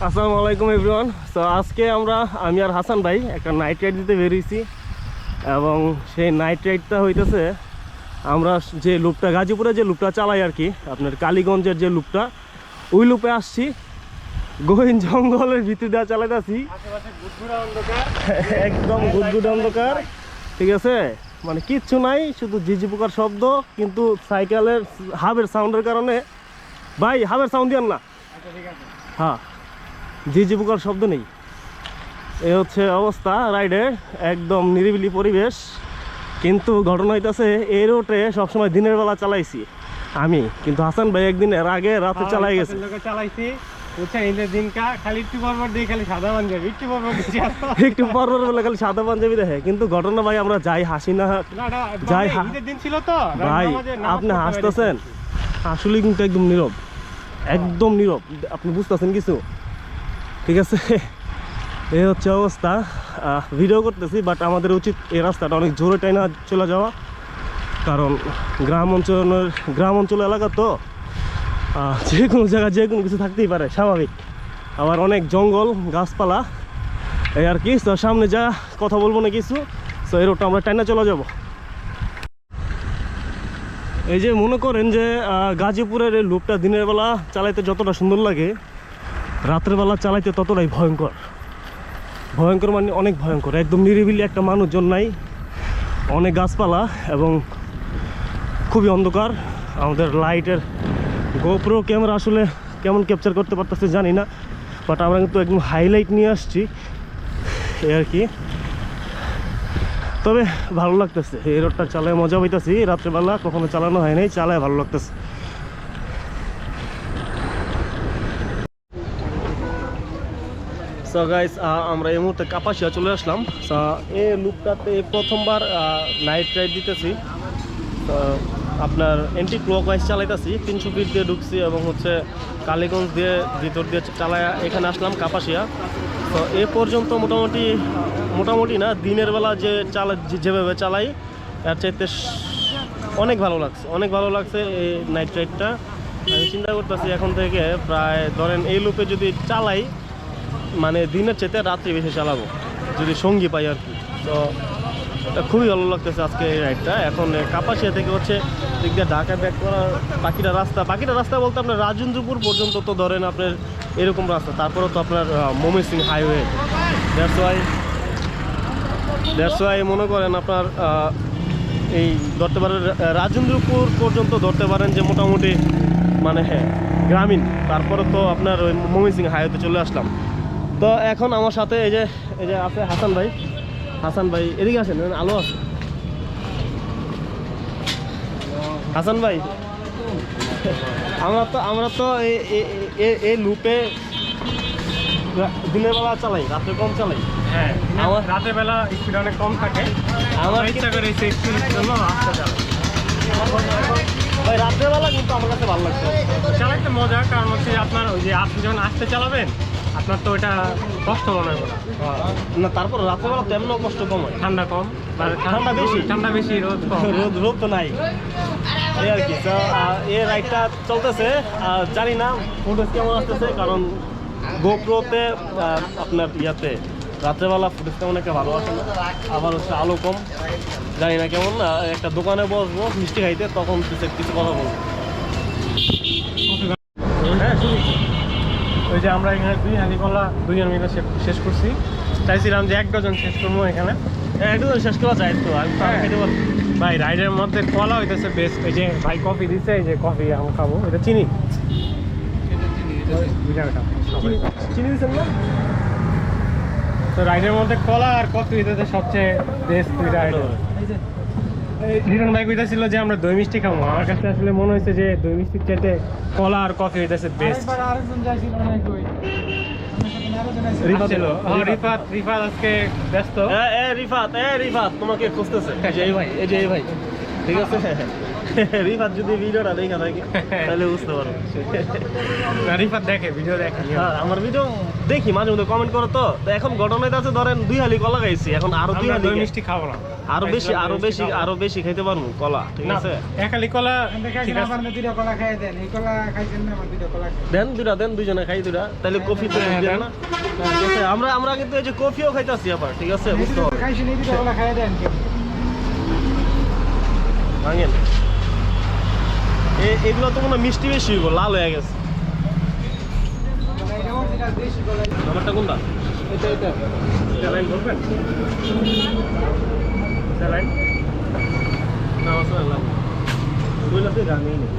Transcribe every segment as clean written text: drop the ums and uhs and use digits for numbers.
আসসালামু আলাইকুম এভরিওয়ান। তো আজকে আমি আর হাসান ভাই একটা নাইট রাইড দিতে বেরিয়েছি এবং সেই নাইট রাইডটা হইতেছে আমরা যে লুপটা গাজীপুরে যে লুপটা চালাই আর কি, আপনার কালীগঞ্জের যে লুপটা, ওই লুপে আসছি। গহীন জঙ্গলের ভিতর দেওয়া চালাইতেছি, একদম গুদগুদ অন্ধকার, ঠিক আছে? মানে কিচ্ছু নাই, শুধু ঝিঝি পোকার শব্দ। কিন্তু সাইকেলের হাবের সাউন্ডের কারণে, ভাই হাবের সাউন্ড দিয়েন না, হ্যাঁ ঝিঝি পোকার শব্দ নেই। এ হচ্ছে অবস্থা রাইডের, একদম নিরিবিলি পরিবেশ। কিন্তু ঘটনা হইতেছে এই রোডে সবসময় দিনের বেলা চালাইছি আমি, কিন্তু হাসান ভাই একদিন এর আগে রাতে চালাই গেছে। একটু পর বেলা খালি সাদা পাঞ্জাবি দেখে, কিন্তু ঘটনা ভাই আমরা যাই হাসি না যাই ভাই, আপনি হাসতেছেন, আসলে কিন্তু একদম নীরব, একদম নীরব, আপনি বুঝতেছেন কিছু, ঠিক আছে? এই হচ্ছে অবস্থা। ভিডিও করতেছি, বাট আমাদের উচিত এই রাস্তাটা অনেক জোরে টাইনা চলে যাওয়া, কারণ গ্রাম অঞ্চল এলাকা তো যে কোনো জায়গায় যে কোনো কিছু থাকতেই পারে, স্বাভাবিক। আবার অনেক জঙ্গল গাছপালা এই আর কি। তো সামনে যা কথা বলবো না কিছু, তো এই রোডটা আমরা টাইনা চলে যাব। এই যে মনে করেন যে গাজীপুরের এই লুপটা দিনের বেলা চালাইতে যতটা সুন্দর লাগে, রাতের বেলা চালাইতে ততটাই ভয়ঙ্কর। ভয়ঙ্কর মানে অনেক ভয়ঙ্কর, একদম নিরিবিলি, একটা মানুষজন নাই, অনেক গাছপালা এবং খুবই অন্ধকার। আমাদের লাইটের গোপ্রো ক্যামেরা আসলে কেমন ক্যাপচার করতে পারতেছে জানি না, বাট আমরা কিন্তু একদম হাইলাইট নিয়ে আসছি এই আর কি। তবে ভালো লাগতেছে, এই রোডটা চালায় মজা পাইতেছি। রাত্রেবেলা কখনো চালানো হয় নাই, চালায় ভালো লাগতেছে। সো গাইস, আমরা এই মুহূর্তে কাপাসিয়া চলে আসলাম। এই লুপটাতে প্রথমবার নাইট রাইড দিতেছি। তো আপনার এন্টি ক্লকওয়াইজ চালাইতেছি, 300 ফিট দিয়ে ঢুকছি এবং হচ্ছে কালীগঞ্জ দিয়ে ভিতর দিয়ে চালায় এখানে আসলাম কাপাসিয়া। তো এ পর্যন্ত মোটামুটি না, দিনের বেলা যেভাবে চালাই এর চাইতে অনেক ভালো লাগছে এই নাইট রাইডটা। আমি চিন্তা করতেছি এখন থেকে প্রায় ধরেন এই লুপে যদি চালাই, মানে দিনের চাইতে রাত্রি বেশি চালাবো যদি সঙ্গী পাই আর কি। তো এটা খুবই ভালো লাগতেছে আজকে এই রাইডটা। এখন কাপাসিয়া থেকে হচ্ছে দিক দিয়ে ঢাকা ব্যাক করার বাকিটা রাস্তা বলতে আপনার রাজেন্দ্রপুর পর্যন্ত তো ধরেন আপনার এরকম রাস্তা, তারপরে তো আপনার ময়মনসিংহ হাইওয়ে। দ্যাটস ওয়াই মনে করেন আপনার এই ধরতে পারেন রাজেন্দ্রপুর পর্যন্ত ধরতে পারেন যে মোটামুটি মানে হ্যাঁ গ্রামীণ। তারপরে তো আপনার ওই ময়মনসিংহ হাইওয়েতে চলে আসলাম। তো এখন আমার সাথে এই যে আছে হাসান ভাই এদিকে আসেন, আলো আছে। হাসান ভাই, আমরা তো এই লুপে দিনের বেলা চালাই, রাতে কম চালাই। হ্যাঁ, আমার রাতের বেলা স্পিড অনেক কম থাকে, আমার ইচ্ছা করে সেই স্পিডের জন্য রাস্তা চালাই। ভাই রাত্রেবেলা কিন্তু আমার কাছে ভালো লাগছে, চালাইতে মজা, কারণ হচ্ছে আপনার ওই যে আপনি যখন আসতে চালাবেন আপনার তো ওইটা কষ্ট মনে হয় না। তারপর রাত্রেবেলা তো এমন কষ্ট কম হয়, ঠান্ডা কম, ঠান্ডা বেশি রোদ কম, রোদ তো নাই এই আর কি। তো এই রাইডটা চলতেছে, জানি না ফুটেজ কেমন আসতেছে, কারণ গোপ্রোতে আপনার ইয়াতে রাত্রেবেলা ফুটেজ তেমন একটা ভালো আসে না, আবার হচ্ছে আলো কম, জানি না কেমন। একটা দোকানে বসবো মিষ্টি খাইতে, তখন কিছু কথা বলবো। হ্যাঁ শুনেছি, ওই যে আমরা এখানে 2 হাঁড়ি কলা 2 জন মিলে শেষ করছি, চাইছিলাম যে 1 ডজন শেষ করবো এখানে। একটু শেষ করা যায় তো, আমি খেতে পারবো ভাই। রাইডের মধ্যে কলা হইতেছে বেস্ট। এই যে ভাই কফি দিচ্ছে, এই যে কফি আমি খাবো, এটা চিনি দিচ্ছেন না? তো রাইডের মধ্যে কলা আর কফি হইতেছে সবচেয়ে বেস্ট 2টা আইটেম। লিটন ভাই কইতাছিল যে আমরা দই মিষ্টি খাবো, আমার কাছে আসলে মনে হয়েছে যে দই মিষ্টির চাইতে কলা আর কফি হইতেছে বেস্ট। রিফাত আজকে ব্যস্ত। রিফাত তোমাকে খুঁজতেছে, এই যে ভাই ঠিক আছে। রিফাত যদি ভিডিওটা দেখা থাকে তাহলে বুঝতে পারো। রিফাত দেখে ভিডিও দেখে হ্যাঁ, আমার ভিডিও দেখি মাঝে মধ্যে কমেন্ট করো তো এখন ঘটনা আছে ধরেন 2 হালি কলা খাইছি, এখন আরো 2 হালি দই মিষ্টি খাবো না, আরো বেশি খাইতে পারবো কলা, ঠিক আছে? একালি কলা ঠিক আছে। দেন দুজনে খাই দুটা, তাহলে কফি তো হ্যাঁ, দেন দেন। না? ঠিক আছে, আমরা কিন্তু এই যে কফিও খাইতাছি আবার, ঠিক আছে? বুঝতে হবে ভাঙেন এগুলো তো মনে মিষ্টি বেশি হইব, লাল হয়ে গেছে। আমারটা কোনটা? এটা স্যালাইন বলবেন? স্যালাইন না আসলে লাল দুইলাতে গানেই নেই।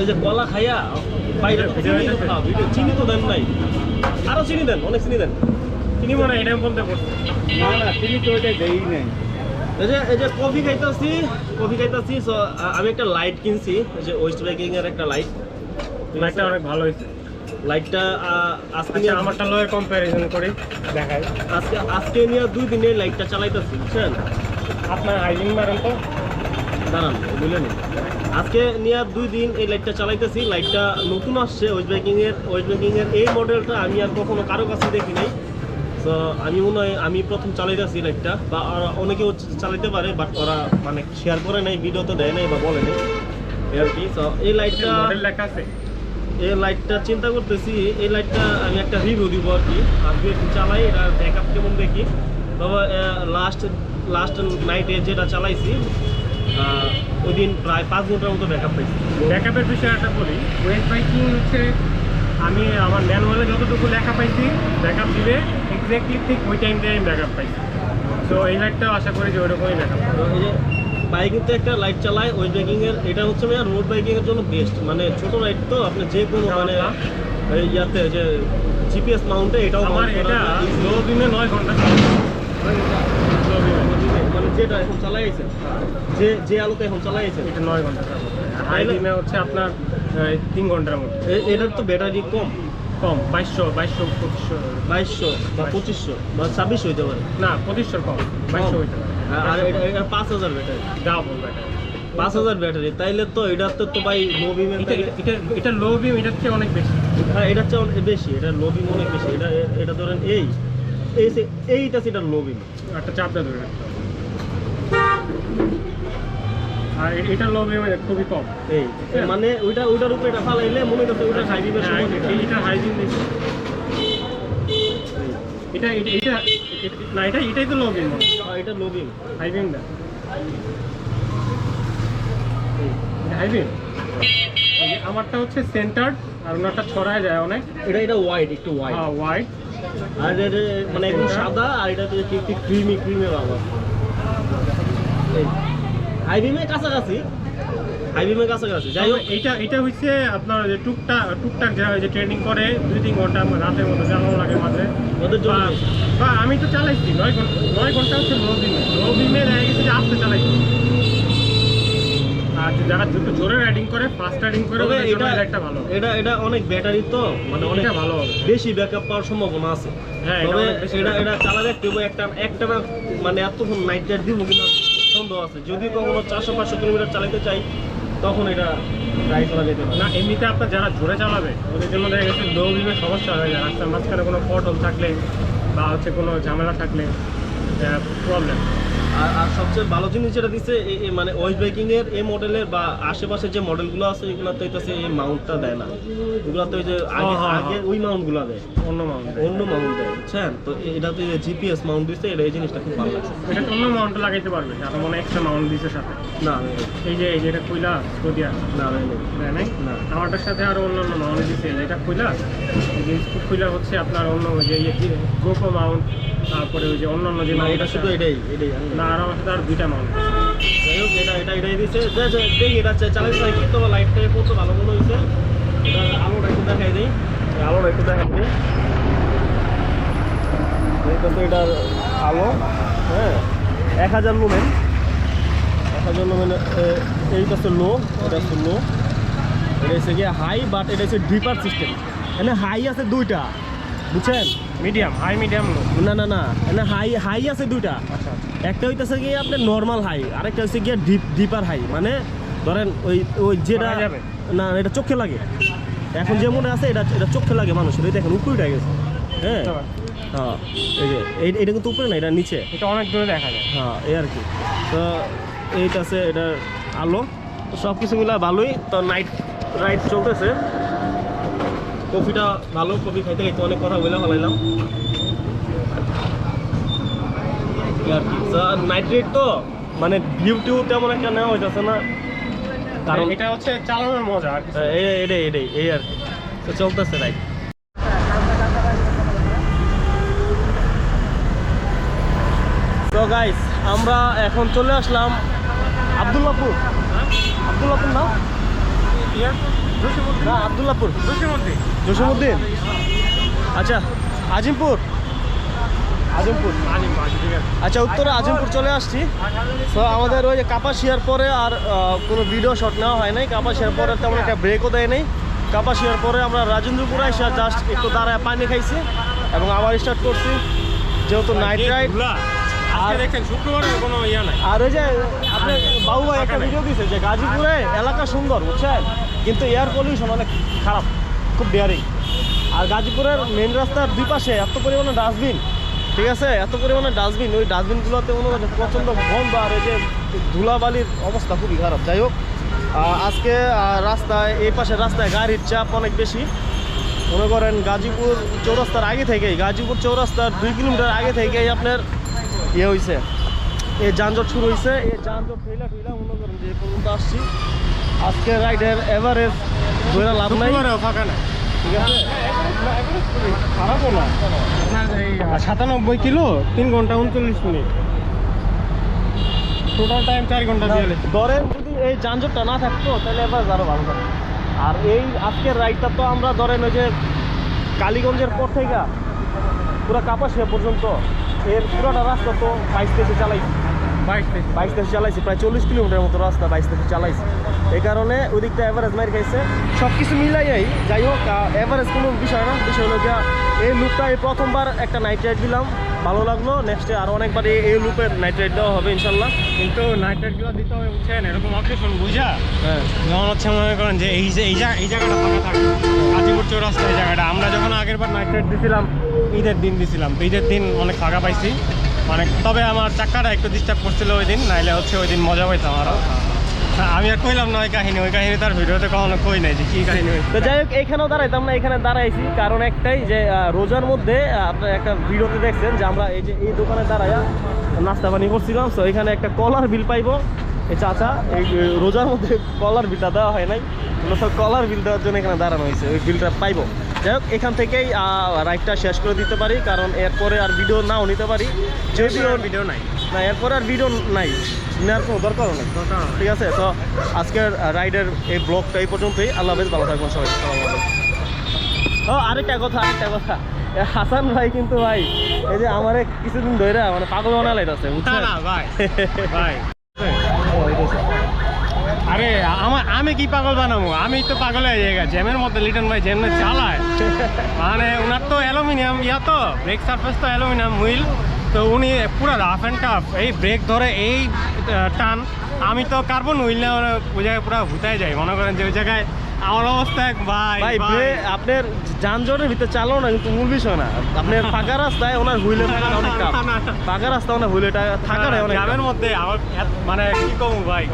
এই যে কলা খাইয়া বাইরে চিনি তো দেন নাই, আরো চিনি দেন, অনেক চিনি দেন। চিনি মনে হয় এটা বলতে পড়ছে। না চিনি তো ওইটাই দেই নাই। এই যে কফি খাইতাছি সো আমি একটা লাইট কিনছি, এই যে ওয়েস্ট বেকিং এর একটা লাইট। লাইটটা অনেক ভালো হয়েছে। লাইটটা আজকে আচ্ছা আমারটা লয়ে কম্পারিজন করি দেখাই। আজকে নিয়ে 2 দিনে লাইটটা চালাইতাছি, বুঝছেন? আপনার হাইজিন মারেন তো দাঁড়ান বুঝলেন, আজকে নিয়ে 2 দিন এই লাইটটা চালাইতেছি। লাইটটা নতুন আসছে ওয়েস্ট বেকিং এর এই মডেলটা আমি আর কখনো কারো কাছে দেখি নাই। তো আমি মনে হয় আমি প্রথম চালাইতেছি লাইটটা, বা অনেকেও চালাইতে পারে, বাট ওরা মানে শেয়ার করে নাই, ভিডিও তো দেয় নাই বা বলে নাই এই আর কি। তো এই মডেল লেখা আছে। লাইটটা চিন্তা করতেছি, এই লাইটটা আমি একটা রিভিউ দিব আর কি, আর একটু চালাই, এটা ব্যাকআপ কেমন দেখি। তবে লাস্ট নাইটে যেটা চালাইছি ওই দিন প্রায় 5 ঘন্টার মতো ব্যাকআপ পাইছি। ব্যাকআপের বিষয়ে একটা বলি, ওয়েস্ট বাইকিং হচ্ছে আমি আমার ম্যানুয়ালে যতটুকু লেখা পাইছি ব্যাকআপ দিবে এক্স্যাক্টলি ঠিক ওই টাইমটাই আমি ব্যাকআপ পাইছি। তো এই লাইটটাও আশা করি যে ওইরকমই ব্যাকআপ। তো এই যে বাইকিংতে একটা লাইট চালায় ওয়েস্ট বাইকিং এর, এটা হচ্ছে রোড বাইকিং এর জন্য বেস্ট, মানে ছোট লাইট তো আপনি যে কোনো মানে ইয়াতে যে জিপিএস মাউন্টে এটাও আমার এটা লো বিমে 9 ঘন্টা মানে যেটা এখন চালাইছেন, যে আলোতে এখন চালাইছেন এটা 9 ঘন্টা হাই বিমে হচ্ছে আপনার 3 ঘন্টার মতো। এটার তো ব্যাটারি কম 2200 2500 বা 2500 বা 2600 হইতে পারে, না 2500 কম 2200 হইতে পারে। আর এটা 5000 ব্যাটারি, ডাবল ব্যাটারি 5000 ব্যাটারি, তাইলে তো এটা তো ভাই লো বিমের, এটা লো বিম এটার চেয়ে অনেক বেশি। হ্যাঁ এটার চেয়ে বেশি, এটা লো বিম অনেক বেশি। এটা ধরেন এইটা সেটা লো বিম, একটা চাপটা ধরে রাখতে হবে। আর এটা লো বিম খুবই কম। এই মানে ওইটার উপরে এটা ফালাইলে মনে করতে ওইটা হাই বিমের সময় এইটা হাই বিম দিচ্ছে। এটাই তো লো বিম, এটা লো বিম, হাই বিম না হাই বিম। আমারটা হচ্ছে সেন্টার্ড আর ওনারটা ছড়ায় যায় অনেক। এটা ওয়াইড, একটু ওয়াইড, হ্যাঁ ওয়াইড, আর এটা মানে একদম সাদা, আর এটা তো একটু ক্রিমি বাবা। এই হাই বিমের কাছাকাছি, যাই হোক এইটা হচ্ছে আপনার যে টুকটাক যারা যে ট্রেনিং করে 2-3 ঘন্টা রাতের মধ্যে চালানো লাগে মাঝে ওদের জন্য বা আমি তো চালাইছি 9 ঘন্টা হচ্ছে লো বিমে দেখা গেছে যে আস্তে চালাইছি। আর যারা জোরে রাইডিং করে ফাস্ট রাইডিং করে তবে ওদের জন্য এটা ভালো। এটা অনেক ব্যাটারি তো মানে অনেক ভালো হবে, বেশি ব্যাকআপ পাওয়ার সম্ভাবনা আছে। হ্যাঁ তবে এটা চালালে একটু একটা না মানে এতক্ষণ নাইট রাইড দিব কিনা সন্দেহ আছে। যদি কখনো 400-500 কিলোমিটার চালাতে চাই তখন এটা ট্রাই করা যেতে পারে। না এমনিতে আপনার যারা জোরে চালাবে ওদের জন্য দেখা গেছে লো বিমে সমস্যা হয়ে যায়, রাস্তার মাঝখানে কোনো পটল থাকলে বা হচ্ছে কোনো ঝামেলা থাকলে প্রবলেম। আর সবচেয়ে ভালো জিনিস যেটা দিচ্ছে মানে ওয়েস্ট বাইকিং এর এই মডেলের বা আশেপাশে যে মডেলগুলো আছে এগুলোতে হইতেছে এই মাউন্টটা দেয় না, এগুলোতে ওই যে আগে ওই মাউন্টগুলো দেয়, অন্য মাউন্ট দেয়, বুঝছেন? তো এটাতে যে জিপিএস মাউন্ট দিচ্ছে এই জিনিসটা খুব ভালো লাগছে। এটা অন্য মাউন্ট লাগাইতে পারবে, আর মনে এক্সট্রা মাউন্ট দিচ্ছে সাথে। না এই যে এটা কইলা স্কুডিয়া না নাই না আমারটার সাথে আরো অন্যান্য মাউন্ট দিচ্ছে। এটা কইলা এই যে কইলা হচ্ছে আপনার অন্য ওই যে গোপো মাউন্ট, তারপরে ওই যে অন্যান্য যে না, এটা শুধু এটাই না, আর আমার সাথে আর 2টা মাউন্ট। যাই হোক এটাই দিচ্ছে। দেখি এটা চালাতে চাই কি, তোমার লাইটটা কত ভালো মনে হয়েছে। এটা আলোটা একটু দেখাই দিই, তো এটার আলো, হ্যাঁ 1000 লুমেন, এইটা হচ্ছে লো, এটা হচ্ছে লো, এটা হচ্ছে গিয়ে হাই, বাট এটা হচ্ছে ডিপার সিস্টেম। এখানে হাই আছে 2টা, বুঝছেন? Medium high medium low. না না না না, হাই হাই আছে দুইটা। আচ্ছা একটা হইতেছে গিয়ে আপনার নর্মাল হাই, আরেকটা হচ্ছে গিয়ে ডিপার হাই। মানে ধরেন ওই ওই যেটা করা যাবে? না এটা চোখে লাগে। এখন যেমন আছে এটা এটা চোখে লাগে মানুষের। এই দেখেন উপরে উঠে গেছে। হ্যাঁ হ্যাঁ, এই যে এটা কিন্তু উপরে না, এটা নিচে। এটা অনেক দূরে দেখা যায়। হ্যাঁ এই আর কি। তো এইটা আছে, এটা আলো, তো সব কিছু মিলা ভালোই। তো নাইট রাইড চলতেছে। কফিটা ভালো, কফি খাইতে খাইতে অনেক কথা বলে ফেলাইলাম এই আর কি। নাইট রাইড তো মানে ভিউ টিউ তেমন একটা নেওয়া হইতেছে না, কারণ এটা হচ্ছে চালানোর মজা আর কিছু না। এটাই এটাই এই আর কি। তো চলতেছে রাইড। তো গাইস আমরা এখন চলে আসলাম আব্দুল্লাহপুর। আব্দুল্লাহপুর না, না আব্দুল্লাহপুর, জসীমউদ্দিন। আচ্ছা আজিমপুর, আজিমপুর। আচ্ছা উত্তরে আজিমপুর চলে আসছি। তো আমাদের ওই যে কাপাসিয়ার পরে আর কোনো ভিডিও শট নেওয়া হয় নাই। কাপাসিয়ার পরে তেমন একটা ব্রেকও দেয় নাই। কাপাসিয়ার পরে আমরা রাজেন্দ্রপুরে এসে জাস্ট একটু দাঁড়ায় পানি খাইছি এবং আবার স্টার্ট করছি, যেহেতু নাইট রাইড। আজকে দেখেন শুক্রবারে কোনো ইয়া নাই। আর ওই যে আপনার বাবু ভাই একটা ভিডিও দিয়েছে যে গাজীপুরে এলাকা সুন্দর বুঝছেন, কিন্তু এয়ার পলিউশন অনেক খারাপ, খুব ডেয়ারিং। আর গাজীপুরের মেন রাস্তার দুই পাশে এত পরিমাণে ডাস্টবিন, ঠিক আছে, এত পরিমাণে ডাস্টবিন, ওই ডাস্টবিনগুলোতে মনে হচ্ছে প্রচণ্ড গন্ধ আর এই যে ধুলাবালির অবস্থা খুবই খারাপ। যাই হোক আজকে রাস্তায় এই পাশের রাস্তায় গাড়ির চাপ অনেক বেশি। মনে করেন গাজীপুর চৌরাস্তার আগে থেকেই, গাজীপুর চৌরাস্তার 2 কিলোমিটার আগে থেকেই আপনার ইয়ে হয়েছে, এই যানজট শুরু হয়েছে। এই যানজট ঠেলা মনে করেন যে পর্যন্ত আসছি। আজকে রাইডের এভারেজ ধরে লাভ নাই, ফাঁকা নাই, ঠিক আছে, খারাপও না। আপনার এই 97 কিলো 3 ঘন্টা 39 মিনিট, টোটাল টাইম 4 ঘন্টা দিয়ে। ধরেন যদি এই যানজটটা না থাকতো তাহলে এভারেজ আরও ভালো থাকতো। আর এই আজকের রাইডটা তো আমরা ধরেন ওই যে কালীগঞ্জের পর থেকে পুরো কাপাসিয়া পর্যন্ত এর পুরোটা রাস্তা তো 22 চালাইছি, 22 চালাইছি, প্রায় 40 কিলোমিটার মতো রাস্তা 22 চালাইছি। এই কারণে ওই দিকটা অ্যাভারেজ মার খাইছে। সব কিছু মিলাইয়াই যাই হোক অ্যাভারেজ কোনো বিষয় না। বিষয় হলো গিয়া এই লুপটা এই প্রথমবার একটা নাইট রাইড দিলাম, ভালো লাগলো। নেক্সটে আরও অনেকবার এই লুপের নাইট রাইড দেওয়া হবে ইনশাল্লাহ। কিন্তু নাইট রাইডগুলো দিতে হবে বুঝছেন, এরকম অকেশন বুঝা। হ্যাঁ যেমন হচ্ছে মনে করেন যে এই জায়গাটা ফাঁকা থাকে, গাজীপুর চৌরাস্তা এই জায়গাটা। আমরা যখন আগের বার নাইট রাইড দিছিলাম ঈদের দিন দিছিলাম, তো ঈদের দিন অনেক ফাঁকা পাইছি অনেক। তবে আমার চাক্কাটা একটু ডিস্টার্ব করছিল ওই দিন, নাইলে হচ্ছে ওই দিন মজা পাইতাম আরও। আমি আর কইলাম না ওই কাহিনী তার ভিডিওতে কখনো কই নাই যে কী কাহিনী হয়েছে। তো যাই হোক এইখানেও দাঁড়াইতাম না, এখানে দাঁড়াইছি কারণ একটাই যে রোজার মধ্যে আপনার একটা ভিডিওতে দেখছেন যে আমরা এই যে এই দোকানে দাঁড়াইয়া নাস্তা পানি করছিলাম। তো এখানে একটা কলার বিল পাইবো এই চাচা, এই রোজার মধ্যে কলার বিলটা দেওয়া হয় নাই, সব কলার বিল দেওয়ার জন্য এখানে দাঁড়ানো হয়েছে, ওই বিলটা পাইবো। যাই হোক এখান থেকেই রাইডটা শেষ করে দিতে পারি, কারণ এরপরে আর ভিডিও নাও নিতে পারি, যদিও ভিডিও নাই না, এরপরে আর ভিডিও নাই, নেওয়ার কোনো দরকারও নেই, ঠিক আছে। তো আজকের রাইডের এই ব্লগটা এই পর্যন্তই। আল্লাহ হাফেজ, ভালো থাকবেন সবাই। আরেকটা কথা হাসান ভাই কিন্তু ভাই এই যে আমার কিছুদিন ধরে মানে পাগল বানা লাইতাছে বুঝছেন না ভাই ভাই। আরে আমি কি পাগল বানাবো, আমি তো পাগল হয়ে যাই জ্যামের মধ্যে। লিটন ভাই জ্যামে চালায়, মানে ওনার তো অ্যালুমিনিয়াম তো ব্রেক সারফেস তো অ্যালুমিনিয়াম হুইল, তো উনি পুরো রাফ অ্যান্ড টাফ, এই ব্রেক ধরে এই টান। আমি তো কার্বন হুইল না, ওই জায়গায় পুরো হুতায় যাই। মনে করেন যে ওই জায়গায় আমার অবস্থা ভাই আপনার যানজটের ভিতরে চালাও না, কিন্তু মূল বিষয় না আপনার ফাঁকা রাস্তায় ওনার হুইলে থাকাটা অনেক টাফ। ফাঁকা রাস্তা ওনার হুইলেটা থাকাটাই অনেক গ্রামের মধ্যে আমার মানে কি কম ভাই।